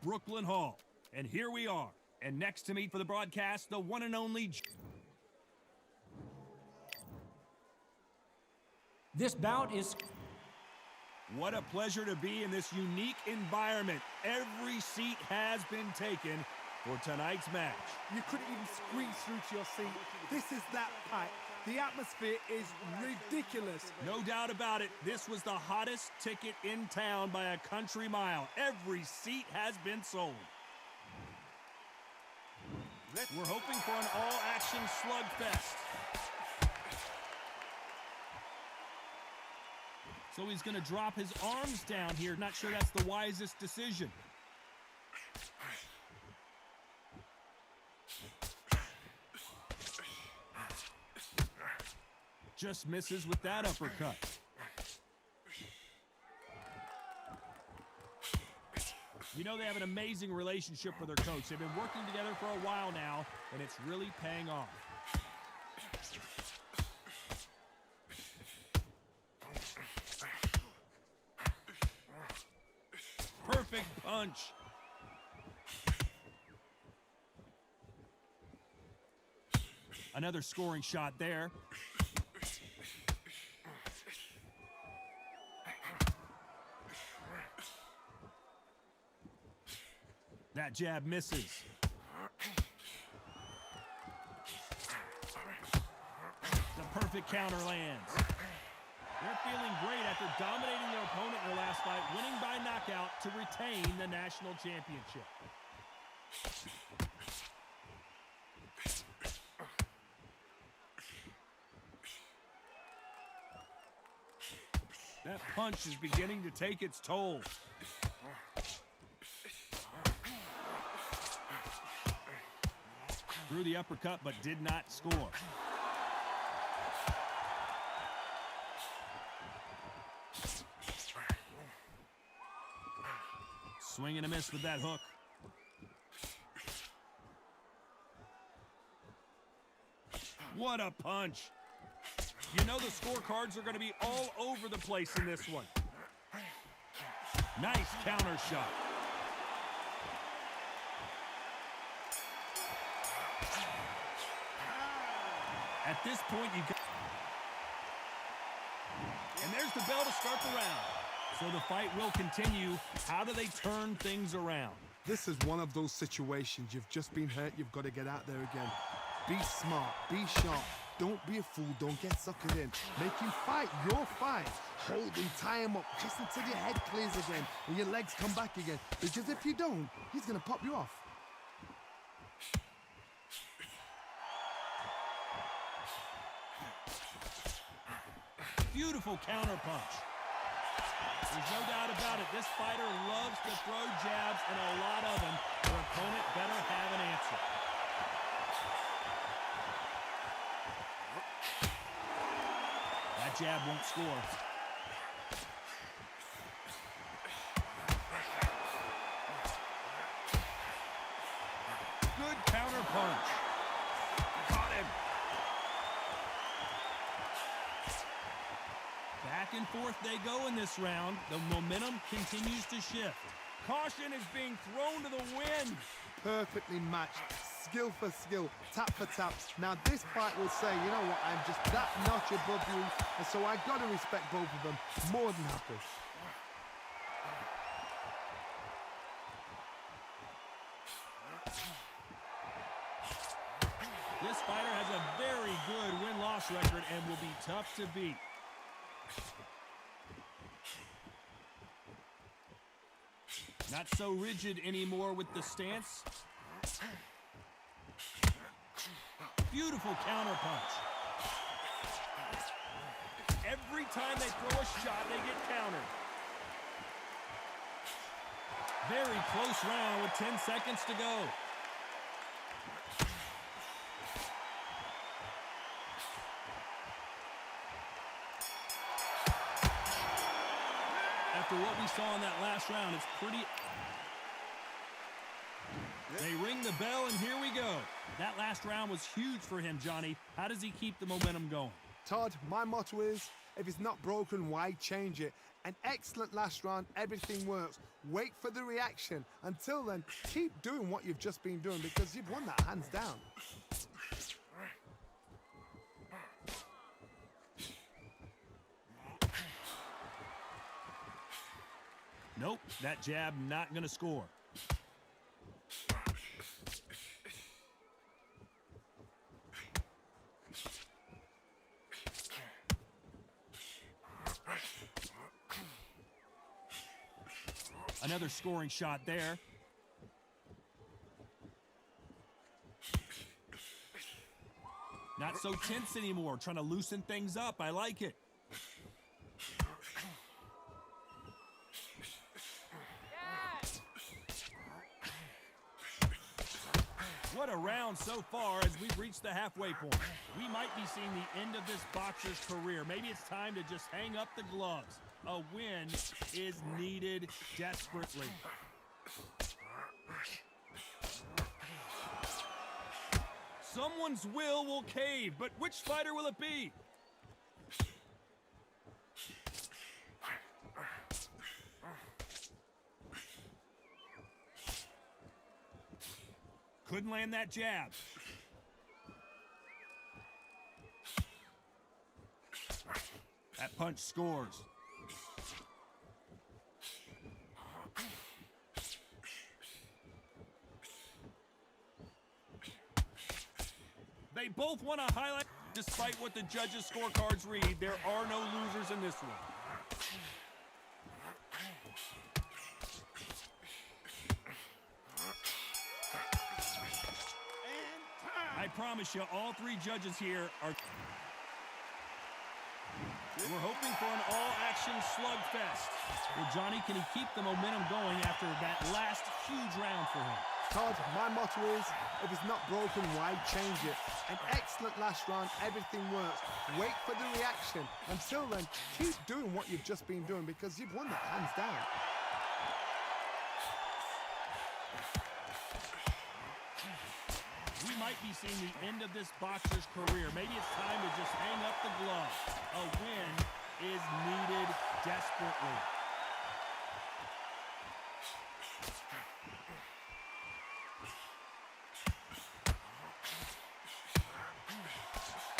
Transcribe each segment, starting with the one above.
Brooklyn Hall. And here we are. And next to me for the broadcast, the one and only... This bout is... What a pleasure to be in this unique environment. Every seat has been taken for tonight's match. You couldn't even squeeze through to your seat. This is that packed. The atmosphere is ridiculous. No doubt about it, this was the hottest ticket in town by a country mile. Every seat has been sold. We're hoping for an all-action slugfest. So he's going to drop his arms down here. Not sure that's the wisest decision. Just misses with that uppercut. You know they have an amazing relationship with their coach. They've been working together for a while now, and it's really paying off. Perfect punch. Another scoring shot there. That jab misses. The perfect counter lands. They're feeling great after dominating their opponent in their last fight, winning by knockout to retain the national championship. That punch is beginning to take its toll. Threw the uppercut, but did not score. Swing and a miss with that hook. What a punch. You know the scorecards are going to be all over the place in this one. Nice counter shot. At this point, you got... And there's the bell to start the round. So the fight will continue. How do they turn things around? This is one of those situations. You've just been hurt. You've got to get out there again. Be smart. Be sharp. Don't be a fool. Don't get suckered in. Make him fight your fight. Hold him, tie him up, just until your head clears again and your legs come back again. Because if you don't, he's going to pop you off. Beautiful counter punch. There's no doubt about it. This fighter loves to throw jabs, and a lot of them. Their opponent better have an answer. That jab won't score. Good counter punch. Got him. Back and forth they go in this round. The momentum continues to shift. Caution is being thrown to the wind. Perfectly matched. Skill for skill, tap for tap. Now this fight will say, you know what, I'm just that notch above you, and so I got to respect both of them more than happy. This fighter has a very good win-loss record and will be tough to beat. Not so rigid anymore with the stance. Beautiful counter punch. Every time they throw a shot, they get countered. Very close round with 10 seconds to go. After what we saw in that last round, it's pretty... They ring the bell, and here we go. That last round was huge for him, Johnny. How does he keep the momentum going? Todd, my motto is, If it's not broken, why change it? An excellent last round, everything works. Wait for the reaction. Until then, keep doing what you've just been doing because you've won that hands down. Nope, that jab not going to score. Another scoring shot there. Not so tense anymore, trying to loosen things up. I like it. What a round so far as we've reached the halfway point. We might be seeing the end of this boxer's career. Maybe it's time to just hang up the gloves. A win is needed desperately. Someone's will cave, but which fighter will it be? Couldn't land that jab. That punch scores. They both want to highlight. Despite what the judges' scorecards read, there are no losers in this one. I promise you, all three judges here are... We're hoping for an all-action slugfest. Well, Johnny, can he keep the momentum going after that last huge round for him? Todd, my motto is, if it's not broken, why change it? An excellent last round, everything works. Wait for the reaction. Until then, keep doing what you've just been doing because you've won that hands down. We might be seeing the end of this boxer's career. Maybe it's time to just hang up the gloves. A win is needed desperately.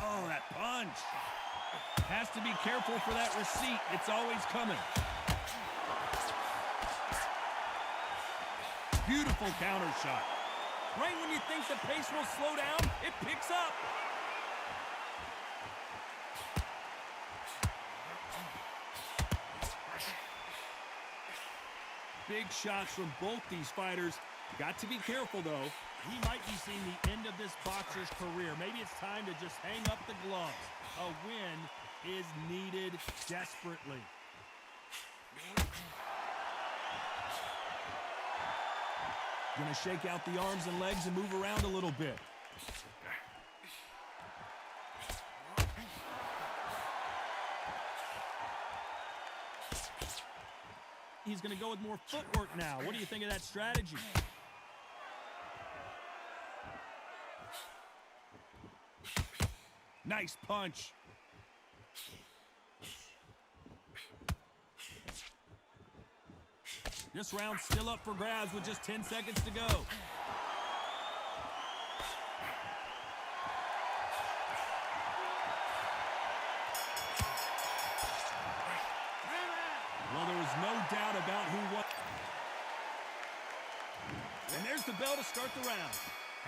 Oh, that punch. Has to be careful for that receipt. It's always coming. Beautiful counter shot. Right when you think the pace will slow down, it picks up. Big shots from both these fighters. Got to be careful, though. We might be seeing the end of this boxer's career. Maybe it's time to just hang up the gloves. A win is needed desperately. Gonna shake out the arms and legs and move around a little bit. He's gonna go with more footwork now. What do you think of that strategy? Nice punch. This round's still up for grabs with just 10 seconds to go. Well, there was no doubt about who won. And there's the bell to start the round.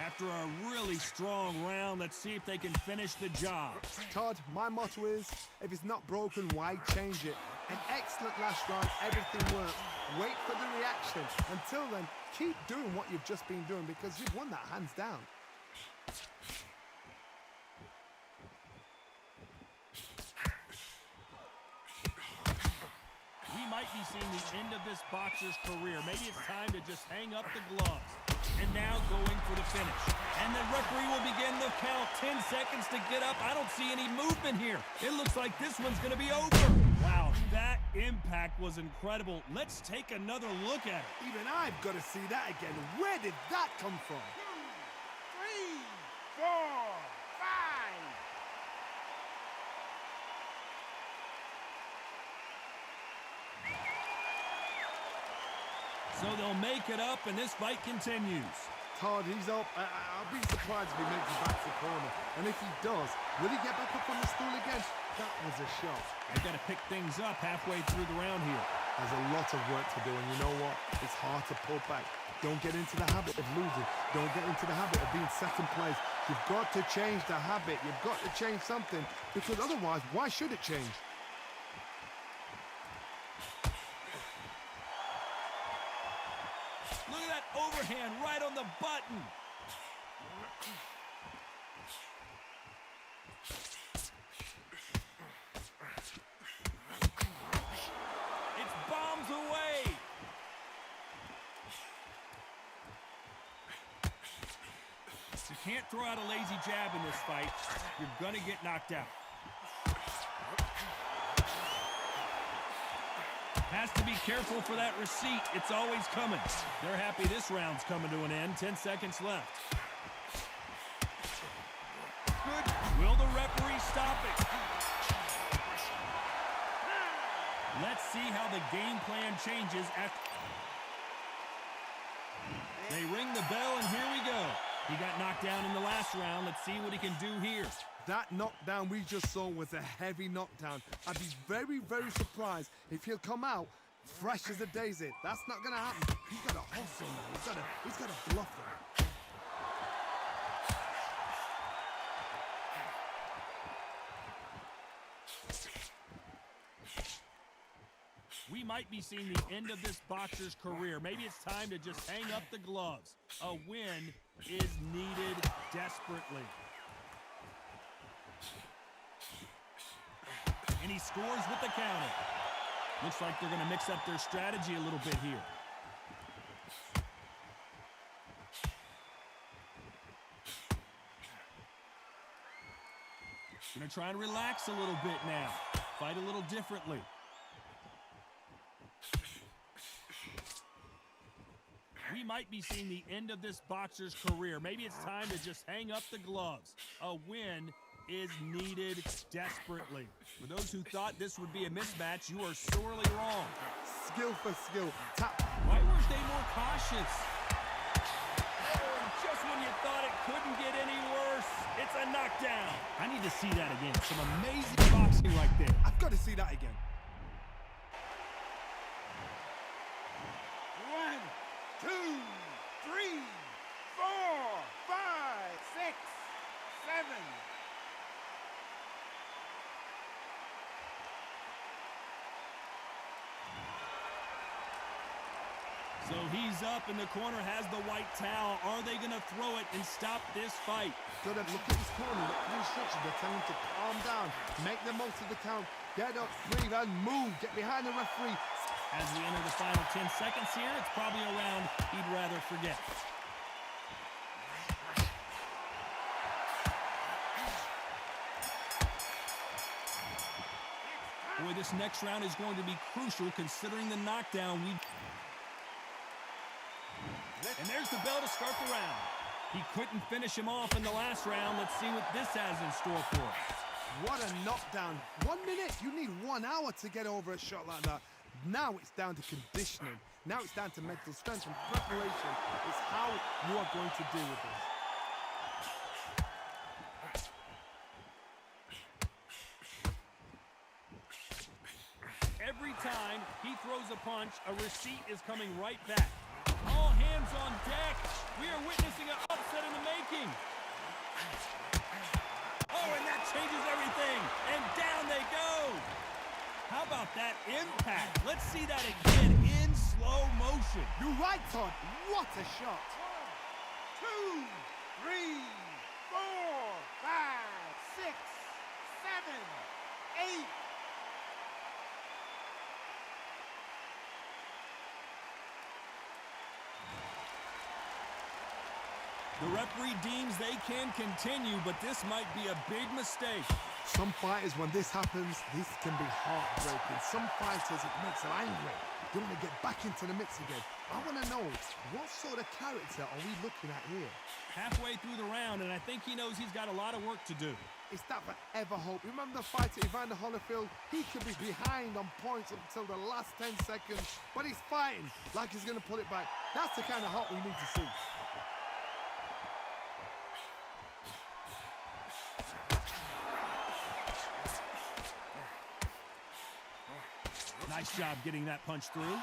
After a really strong round, let's see if they can finish the job. Todd, my motto is, if it's not broken, why change it? An excellent last round, everything works. Wait for the reaction. Until then, keep doing what you've just been doing because you've won that hands down. We might be seeing the end of this boxer's career. Maybe it's time to just hang up the gloves. And now going for the finish. And the referee will begin the count. 10 seconds to get up. I don't see any movement here. It looks like this one's going to be over. Wow, that impact was incredible. Let's take another look at it. Even I've got to see that again. Where did that come from? 2, 3, 4, 5. So they'll make it up, and this fight continues. Todd, he's up. I'll be surprised if he makes it back to the corner. And if he does, will he get back up on the stool again? That was a shot. They've got to pick things up halfway through the round here. There's a lot of work to do, and you know what? It's hard to pull back. Don't get into the habit of losing. Don't get into the habit of being second place. You've got to change the habit. You've got to change something, because otherwise, why should it change? Look at that overhand right on the button. It's bombs away. You can't throw out a lazy jab in this fight. You're going to get knocked out. Has to be careful for that receipt. It's always coming. They're happy this round's coming to an end. 10 seconds left. Good. Will the referee stop it? Let's see how the game plan changes after. They ring the bell, and here we go. He got knocked down in the last round. Let's see what he can do here. That knockdown we just saw was a heavy knockdown. I'd be very, very surprised if he'll come out fresh as a daisy. That's not going to happen. He's got to hustle now. He's got to bluff him. We might be seeing the end of this boxer's career. Maybe it's time to just hang up the gloves. A win is needed desperately. And he scores with the counter. Looks like they're going to mix up their strategy a little bit here. Going to try and relax a little bit now. Fight a little differently. We might be seeing the end of this boxer's career. Maybe it's time to just hang up the gloves. A win is needed desperately. For those who thought this would be a mismatch, you are sorely wrong. Skill for skill. Tap. Why weren't they more cautious? Oh, just when you thought it couldn't get any worse, it's a knockdown. I need to see that again. Some amazing boxing right there. I've got to see that again. 1, 2, 3, 4, 5, 6, 7. So he's up, and the corner has the white towel. Are they going to throw it and stop this fight? Got to look at his corner. Look at the instructions. They're telling him to calm down. Make the most of the count. Get up, breathe, and move. Get behind the referee. As we enter the final 10 seconds here, it's probably a round he'd rather forget. Boy, this next round is going to be crucial considering the knockdown we... And there's the bell to start the round. He couldn't finish him off in the last round. Let's see what this has in store for us. What a knockdown. 1 minute. You need 1 hour to get over a shot like that. Now it's down to conditioning. Now it's down to mental strength and preparation. It's how you are going to deal with this. Every time he throws a punch, a receipt is coming right back. All hands on deck. We are witnessing an upset in the making. Oh, and that changes everything. And down they go. How about that impact? Let's see that again in slow motion. You're right, Todd. What a shot. 1, 2, 3, 4, 5, 6, 7, 8. The referee deems they can continue, but this might be a big mistake. Some fighters, when this happens, this can be heartbreaking. Some fighters, it makes them angry. They want to get back into the mix again. I want to know, what sort of character are we looking at here? Halfway through the round, and I think he knows he's got a lot of work to do. It's that forever hope. Remember the fight at Evander Holyfield? He could be behind on points until the last 10 seconds, but he's fighting like he's going to pull it back. That's the kind of hope we need to see. Nice job getting that punch through.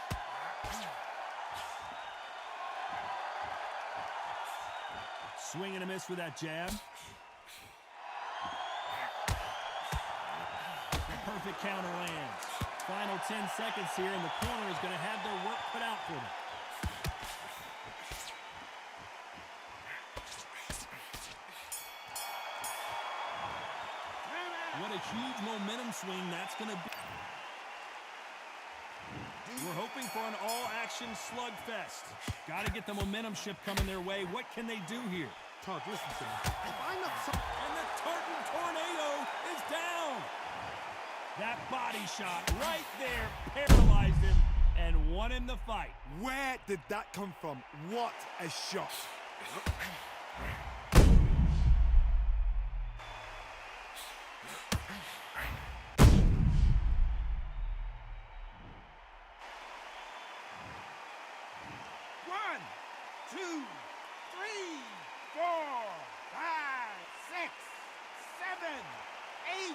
Swing and a miss with that jab. The perfect counter lands. Final 10 seconds here, and the corner is going to have their work cut out for them. What a huge momentum swing that's going to be. We're hoping for an all-action slugfest. Got to get the momentum shift coming their way. What can they do here? Todd, listen to me. If I knock some... And the Tartan Tornado is down. That body shot right there paralyzed him and won him the fight. Where did that come from? What a shot. One, two, three, 4, 5, 6, 7, 8, 9.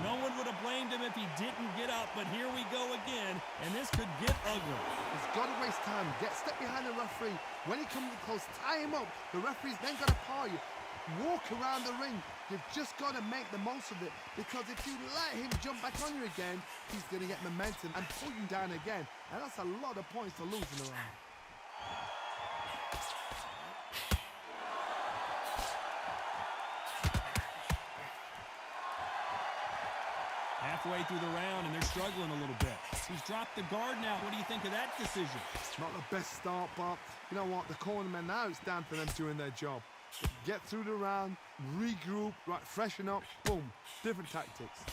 No one would have blamed him if he didn't get up, but here we go again, and this could get ugly. He's got to waste time. Step behind the referee. When he comes close, tie him up. The referee's then got to paw you. Walk around the ring. You've just got to make the most of it, because if you let him jump back on you again, he's going to get momentum and pull you down again, and that's a lot of points to lose in a round. Halfway through the round, and they're struggling a little bit. He's dropped the guard now. What do you think of that decision? Not the best start, but you know what? The cornermen, now it's down for them doing their job. Get through the round, regroup, right, freshen up, boom, different tactics.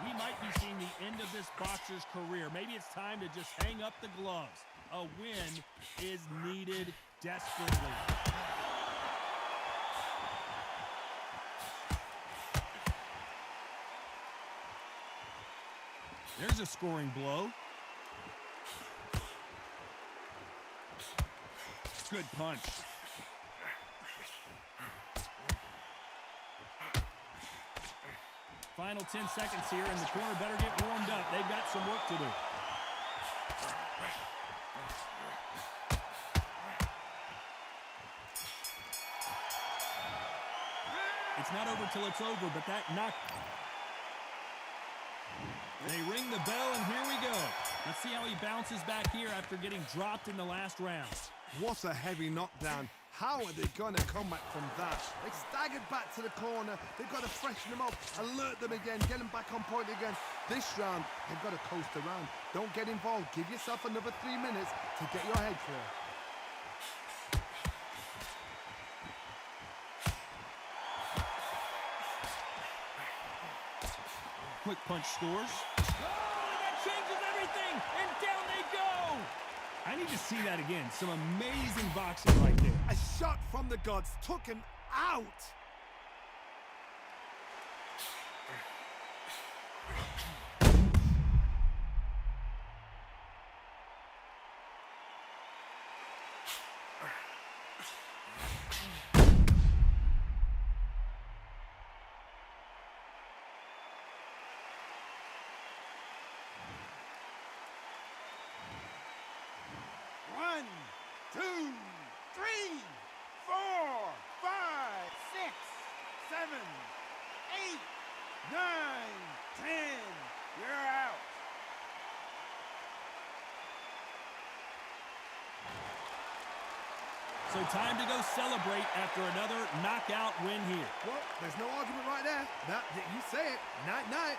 We might be seeing the end of this boxer's career. Maybe it's time to just hang up the gloves. A win is needed desperately. There's a scoring blow. Good punch. Final 10 seconds here, and the corner better get warmed up. They've got some work to do. It's not over till it's over, but that knock... They ring the bell, and here we go. Let's see how he bounces back here after getting dropped in the last round. What a heavy knockdown. How are they going to come back from that? They staggered back to the corner. They've got to freshen them up, alert them again, get them back on point again. This round, they've got to coast around. Don't get involved. Give yourself another 3 minutes to get your head clear. Quick punch scores. Oh, and that changes everything, and down they go. I need to see that again. Some amazing boxing right there. A shot from the gods took him out. One, 2, 3, 4, 5, 6, 7, 8, 9, 10. You're out. So time to go celebrate after another knockout win here. Well, there's no argument right there. You say it. Night-night.